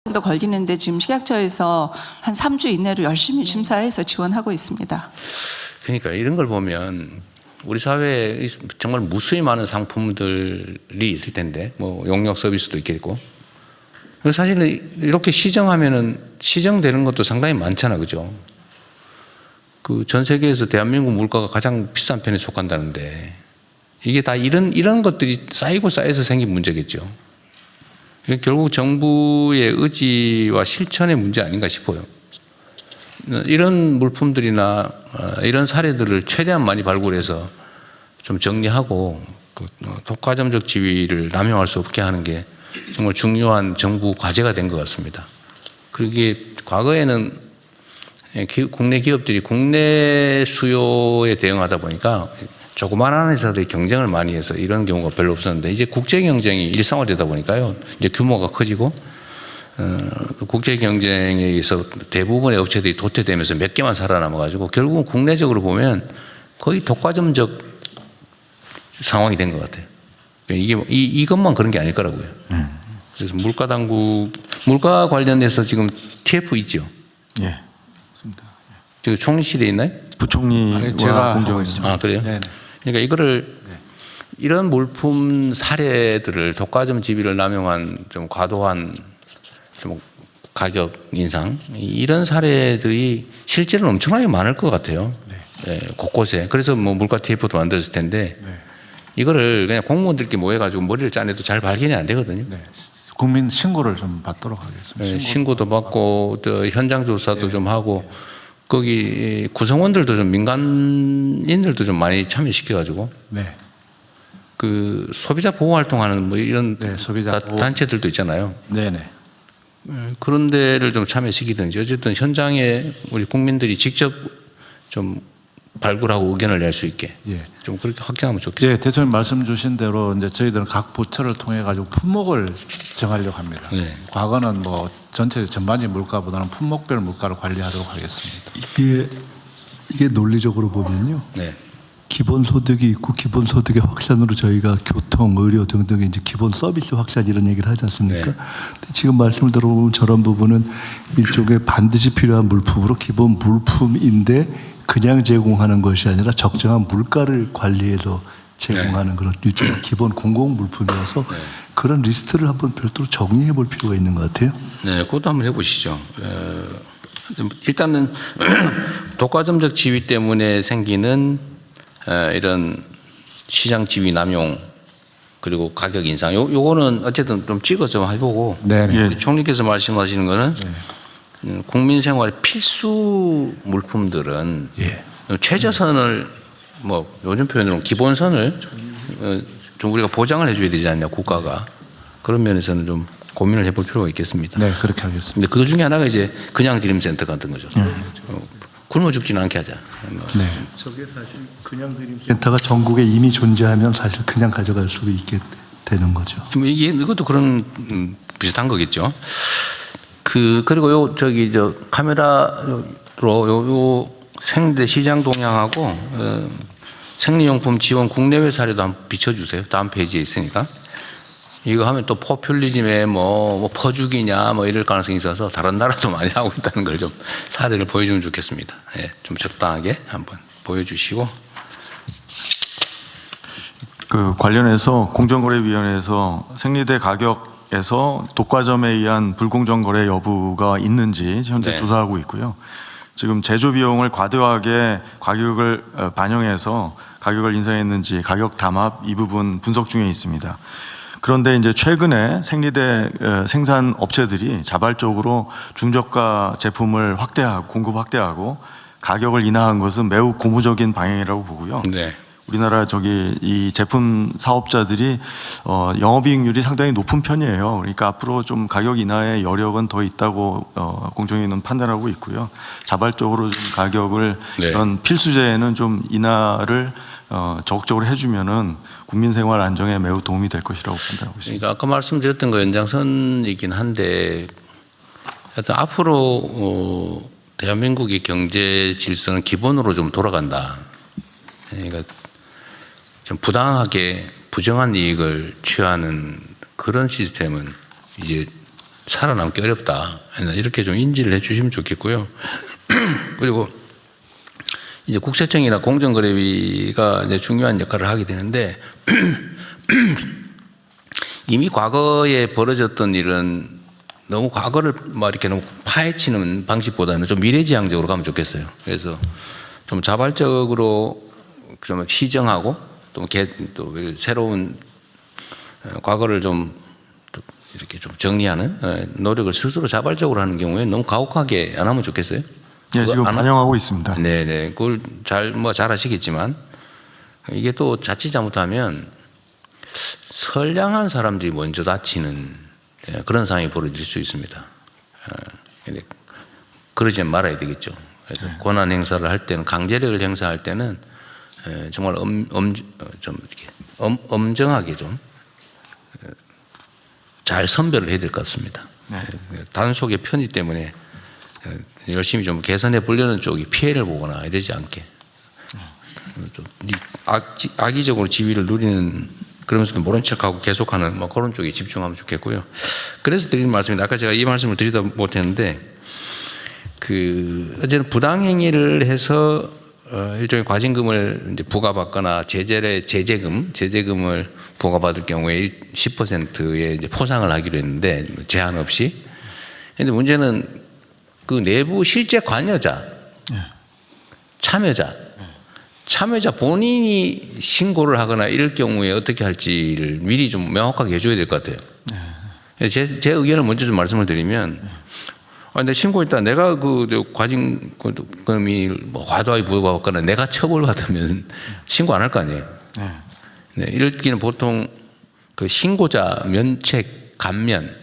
정도 걸리는데 지금 식약처에서 한 3주 이내로 열심히 심사해서 지원하고 있습니다. 그러니까 이런 걸 보면 우리 사회에 정말 무수히 많은 상품들이 있을 텐데, 뭐 용역 서비스도 있겠고. 사실은 이렇게 시정하면은 시정되는 것도 상당히 많잖아, 그죠? 그 전 세계에서 대한민국 물가가 가장 비싼 편에 속한다는데 이게 다 이런 것들이 쌓이고 쌓여서 생긴 문제겠죠. 결국 정부의 의지와 실천의 문제 아닌가 싶어요. 이런 물품들이나 이런 사례들을 최대한 많이 발굴해서 좀 정리하고 독과점적 지위를 남용할 수 없게 하는 게 정말 중요한 정부 과제가 된 것 같습니다. 그게 과거에는 국내 기업들이 국내 수요에 대응하다 보니까 조그마한 회사들이 경쟁을 많이 해서 이런 경우가 별로 없었는데 이제 국제 경쟁이 일상화되다 보니까요. 이제 규모가 커지고 국제 경쟁에 의해서 대부분의 업체들이 도태되면서 몇 개만 살아남아가지고 결국은 국내적으로 보면 거의 독과점적 상황이 된 것 같아요. 이것만 그런 게 아닐 거라고요. 그래서 물가 관련해서 지금 TF 있죠? 예. 저 총리실에 있나요? 부총리와 제가 공정. 아, 그래요? 네네. 그러니까 이거를 이런 물품 사례들을 독과점 지위를 남용한 좀 과도한 좀 가격 인상 이런 사례들이 실제로는 엄청나게 많을 것 같아요. 네, 곳곳에. 그래서 뭐 물가 TF도 만들었을 텐데 이거를 그냥 공무원들끼리 모여가지고 머리를 짜내도 잘 발견이 안 되거든요. 네. 국민 신고를 좀 받도록 하겠습니다. 네, 신고도 받고 또 현장 조사도 좀 하고 거기 구성원들도 좀 민간인들도 좀 많이 참여시켜가지고 네. 그 소비자 보호 활동하는 뭐 이런 소비자 보호. 단체들도 있잖아요. 네네. 그런 데를 좀 참여시키든지 어쨌든 현장에 우리 국민들이 직접 좀 발굴하고 의견을 낼 수 있게 예. 좀 그렇게 확장하면 좋겠습니다. 예, 대통령 말씀 주신 대로 이제 저희들은 각 부처를 통해 가지고 품목을 정하려고 합니다. 네. 과거는 뭐 전체 전반적인 물가보다는 품목별 물가를 관리하도록 하겠습니다. 이게 논리적으로 보면요. 네. 기본소득이 있고 기본소득의 확산으로 저희가 교통, 의료 등등의 이제 기본 서비스 확산 이런 얘기를 하지 않습니까? 네. 근데 지금 말씀을 들어보면 저런 부분은 일종의 반드시 필요한 물품으로 기본 물품인데 그냥 제공하는 것이 아니라 적정한 물가를 관리해서 제공하는 그런 일종의 기본 공공 물품이어서 그런 리스트를 한번 별도로 정리해 볼 필요가 있는 것 같아요. 네, 그것도 한번 해보시죠. 일단은 독과점적 지위 때문에 생기는 이런 시장 지위 남용 그리고 가격 인상 요거는 어쨌든 좀 찍어서 해보고 네네. 총리께서 말씀하시는 거는 국민 생활의 필수 물품들은 최저선을 뭐 요즘 표현으로 기본선을 좀 우리가 보장을 해줘야 되지 않냐 국가가 그런 면에서는 좀 고민을 해볼 필요가 있겠습니다. 네, 그렇게 하겠습니다. 근데 그 중에 하나가 이제 그냥 드림센터 같은 거죠. 굶어 죽지는 않게 하자. 네. 저게 사실 그냥 드림 센터가 전국에 이미 존재하면 사실 그냥 가져갈 수 있게 되는 거죠. 이것도 그런 비슷한 거겠죠. 그리고 저 카메라로 요 생리대 시장 동향하고 생리용품 지원 국내외 사례도 한번 비춰주세요. 다음 페이지에 있으니까. 이거 하면 또 포퓰리즘에 뭐 퍼주기냐 뭐 이럴 가능성이 있어서 다른 나라도 많이 하고 있다는 걸 좀 사례를 보여주면 좋겠습니다. 예, 좀 적당하게 한번 보여주시고. 그 관련해서 공정거래위원회에서 생리대 가격에서 독과점에 의한 불공정 거래 여부가 있는지 현재 네. 조사하고 있고요. 지금 제조 비용을 과도하게 가격을 반영해서 가격을 인상했는지 가격 담합 이 부분 분석 중에 있습니다. 그런데 이제 최근에 생리대 생산 업체들이 자발적으로 중저가 제품을 확대하고 공급 확대하고 가격을 인하한 것은 매우 고무적인 방향이라고 보고요. 네. 우리나라 이 제품 사업자들이 영업이익률이 상당히 높은 편이에요. 그러니까 앞으로 좀 가격 인하의 여력은 더 있다고 공정위는 판단하고 있고요. 자발적으로 좀 가격을 이런 필수제에는 좀 인하를 적극적으로 해주면은 국민 생활 안정에 매우 도움이 될 것이라고 판단하고 있습니다. 그러니까 아까 말씀드렸던 거 연장선이긴 한데 하여튼 앞으로 대한민국의 경제 질서는 기본으로 좀 돌아간다. 그러니까 좀 부당하게 부정한 이익을 취하는 그런 시스템은 이제 살아남기 어렵다. 이렇게 좀 인지를 해 주시면 좋겠고요. 그리고 이제 국세청이나 공정거래위가 이제 중요한 역할을 하게 되는데 이미 과거에 벌어졌던 일은 너무 과거를 막 이렇게 너무 파헤치는 방식보다는 좀 미래지향적으로 가면 좋겠어요. 그래서 좀 자발적으로 좀 시정하고 또 새로운 과거를 좀 이렇게 좀 정리하는 노력을 스스로 자발적으로 하는 경우에 너무 가혹하게 안 하면 좋겠어요. 예, 지금 반영하고 있습니다. 네네. 그걸 잘 하시겠지만 이게 또 자칫 잘못하면 선량한 사람들이 먼저 다치는 그런 상황이 벌어질 수 있습니다. 근데 그러지 말아야 되겠죠. 그래서 권한 행사를 할 때는 강제력을 행사할 때는 정말 좀 이렇게 엄정하게 좀 잘 선별을 해야 될 것 같습니다. 네. 단속의 편의 때문에 열심히 좀 개선해 보려는 쪽이 피해를 보거나 이러지 않게 좀 악의적으로 지위를 누리는 그러면서도 모른 척하고 계속하는 뭐 그런 쪽에 집중하면 좋겠고요. 그래서 드리는 말씀입니다. 아까 제가 이 말씀을 드리다 못했는데 어쨌든 부당행위를 해서 일종의 과징금을 이제 부과받거나 제재금을 부과받을 경우에 10%의 이제 포상을 하기로 했는데 제한 없이. 그런데 문제는 그 내부 실제 관여자, 참여자 본인이 신고를 하거나 이럴 경우에 어떻게 할지를 미리 좀 명확하게 해줘야 될 것 같아요. 제 의견을 먼저 좀 말씀을 드리면, 내 신고했다. 내가 과징금이 뭐 과도하게 부과받거나 내가 처벌받으면 신고 안 할 거 아니에요. 네, 이럴 때는 보통 그 신고자 면책 감면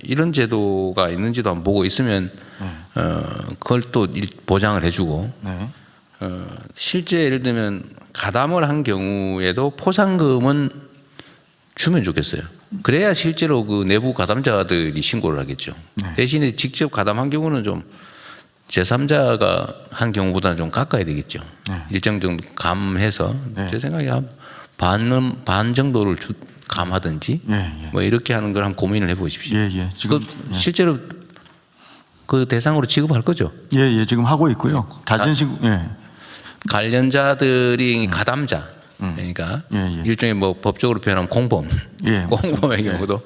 이런 제도가 있는지도 한번 보고 있으면 그걸 또 보장을 해주고 실제 예를 들면 가담을 한 경우에도 포상금은 주면 좋겠어요. 그래야 실제로 그 내부 가담자들이 신고를 하겠죠. 대신에 직접 가담한 경우는 좀 제3자가 한 경우보다는 좀 깎아야 되겠죠. 일정 정도 감해서 제 생각에 한 반 정도를 감하든지 뭐 이렇게 하는 걸 한번 고민을 해보십시오. 지금 실제로 그 대상으로 지급할 거죠. 지금 하고 있고요. 자진신고. 관련자들이 가담자. 그러니까 일종의 뭐 법적으로 표현하면 공범. 공범의 경우도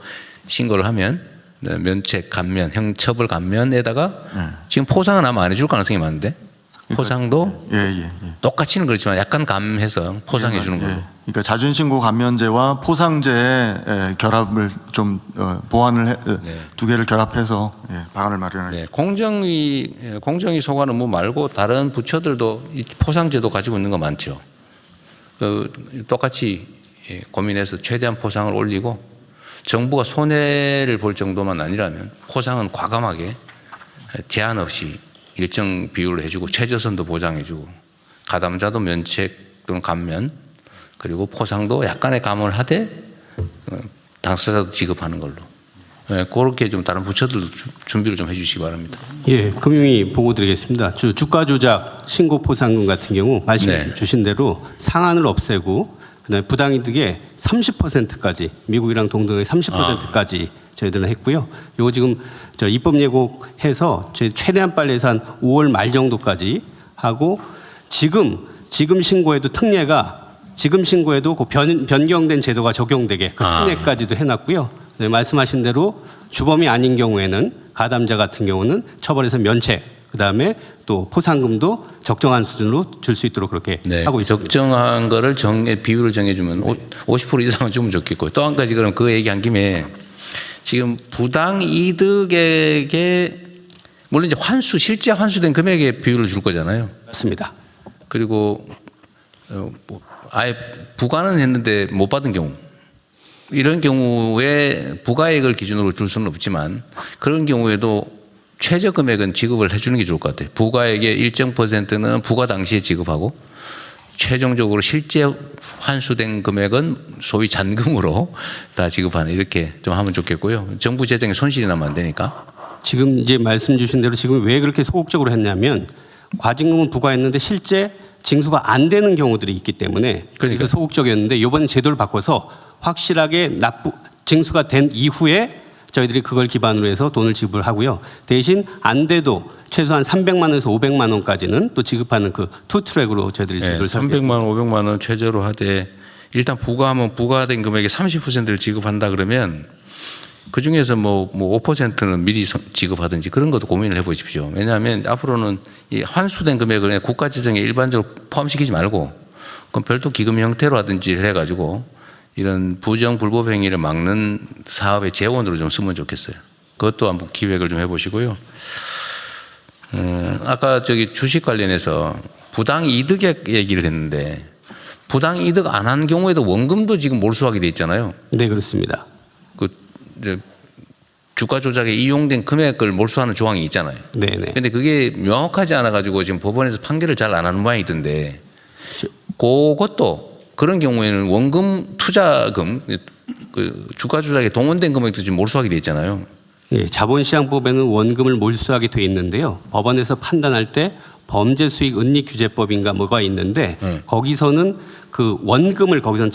신고를 하면 면책 감면, 형처벌 감면에다가 지금 포상은 아마 안 해줄 가능성이 많은데 포상도 똑같이는 그렇지만 약간 감해서 포상해 주는 걸로. 그러니까 자진신고 감면제와 포상제의 결합을 좀 보완을 두 개를 결합해서 방안을 마련할. 공정위 소관은 뭐 말고 다른 부처들도 이 포상제도 가지고 있는 거 많죠. 똑같이 고민해서 최대한 포상을 올리고 정부가 손해를 볼 정도만 아니라면 포상은 과감하게 제한 없이 일정 비율로 해주고 최저선도 보장해주고 가담자도 면책 또는 감면 그리고 포상도 약간의 감을 하되 당사자도 지급하는 걸로 그렇게 좀 다른 부처들도 준비를 좀 해주시기 바랍니다. 금융위 보고 드리겠습니다. 주가 조작 신고 포상금 같은 경우 말씀 주신 대로 상한을 없애고 그다음에 부당이득의 30%까지 미국이랑 동등의 30%까지 저희들은 했고요. 요거 지금 입법 예고해서 저희 최대한 빨리 해서 한 5월 말 정도까지 하고 지금 신고에도 특례가 지금 신고에도 그 변경된 제도가 적용되게 그 특례까지도 해놨고요. 네, 말씀하신 대로 주범이 아닌 경우에는 가담자 같은 경우는 처벌에서 면책, 그다음에 또 포상금도 적정한 수준으로 줄 수 있도록 그렇게 하고 있습니다. 적정한 거를 비율을 정해주면 50% 이상은 주면 좋겠고 또 한 가지 그럼 그 얘기한 김에 지금 부당 이득에게 물론 이제 실제 환수된 금액의 비율을 줄 거잖아요. 맞습니다. 그리고 아예 부과는 했는데 못 받은 경우 이런 경우에 부가액을 기준으로 줄 수는 없지만 그런 경우에도 최저 금액은 지급을 해주는 게 좋을 것 같아요. 부가액의 일정 %는 부과 당시에 지급하고 최종적으로 실제 환수된 금액은 소위 잔금으로 다 지급하는 이렇게 좀 하면 좋겠고요. 정부 재정에 손실이 나면 안 되니까. 지금 이제 말씀 주신 대로 지금 왜 그렇게 소극적으로 했냐면 과징금은 부과했는데 실제 징수가 안 되는 경우들이 있기 때문에 그래서 소극적이었는데 이번 제도를 바꿔서 확실하게 징수가 된 이후에 저희들이 그걸 기반으로 해서 돈을 지불하고요. 대신 안 돼도 최소한 300만 원에서 500만 원까지는 또 지급하는 그 투트랙으로 저희들이 네, 제도를 300만 원, 500만 원 최저로 하되 일단 부과하면 부과된 금액의 30%를 지급한다 그러면 그 중에서 뭐 5%는 미리 지급하든지 그런 것도 고민을 해보십시오. 왜냐하면 앞으로는 이 환수된 금액을 그냥 국가 재정에 일반적으로 포함시키지 말고 그럼 별도 기금 형태로 하든지 해가지고 이런 부정 불법 행위를 막는 사업의 재원으로 좀 쓰면 좋겠어요. 그것도 한번 기획을 좀 해보시고요. 아까 저기 주식 관련해서 부당 이득 얘기를 했는데 부당 이득 안 한 경우에도 원금도 지금 몰수하게 돼 있잖아요. 네, 그렇습니다. 그 이제 주가 조작에 이용된 금액을 몰수하는 조항이 있잖아요. 네, 네. 근데 그게 명확하지 않아 가지고 지금 법원에서 판결을 잘 안 하는 모양이던데 그것도 그런 경우에는 원금 투자금 그 주가 조작에 동원된 금액도 지금 몰수하게 돼 있잖아요. 예, 자본시장법에는 원금을 몰수하게 돼 있는데요. 법원에서 판단할 때 범죄수익은닉규제법인가 뭐가 있는데 거기서는 그 원금을 거기선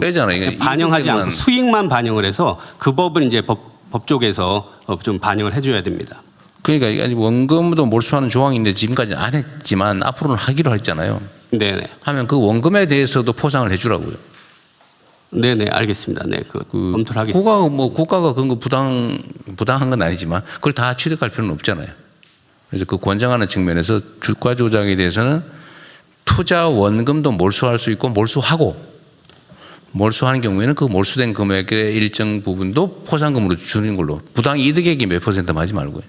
빼잖아요. 반영하지 이득만. 않고 수익만 반영을 해서 그 법을 이제 법 쪽에서 좀 반영을 해줘야 됩니다. 그러니까 이게 원금도 몰수하는 조항인데 지금까지 안 했지만 앞으로는 하기로 했잖아요. 네네. 하면 그 원금에 대해서도 포장을 해주라고요. 네네, 알겠습니다. 네, 그 검토를 하겠습니다. 국가가 그런 거 부당한 건 아니지만 그걸 다 취득할 필요는 없잖아요. 그래서 그 권장하는 측면에서 주가 조작에 대해서는 투자 원금도 몰수할 수 있고 몰수하는 경우에는 그 몰수된 금액의 일정 부분도 포상금으로 주는 걸로 부당 이득액이 몇 %만 하지 말고요.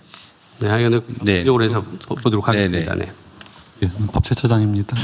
네, 하여간 네. 이쪽으로 해서 보도록 하겠습니다. 네네. 네. 예, 법제처장입니다.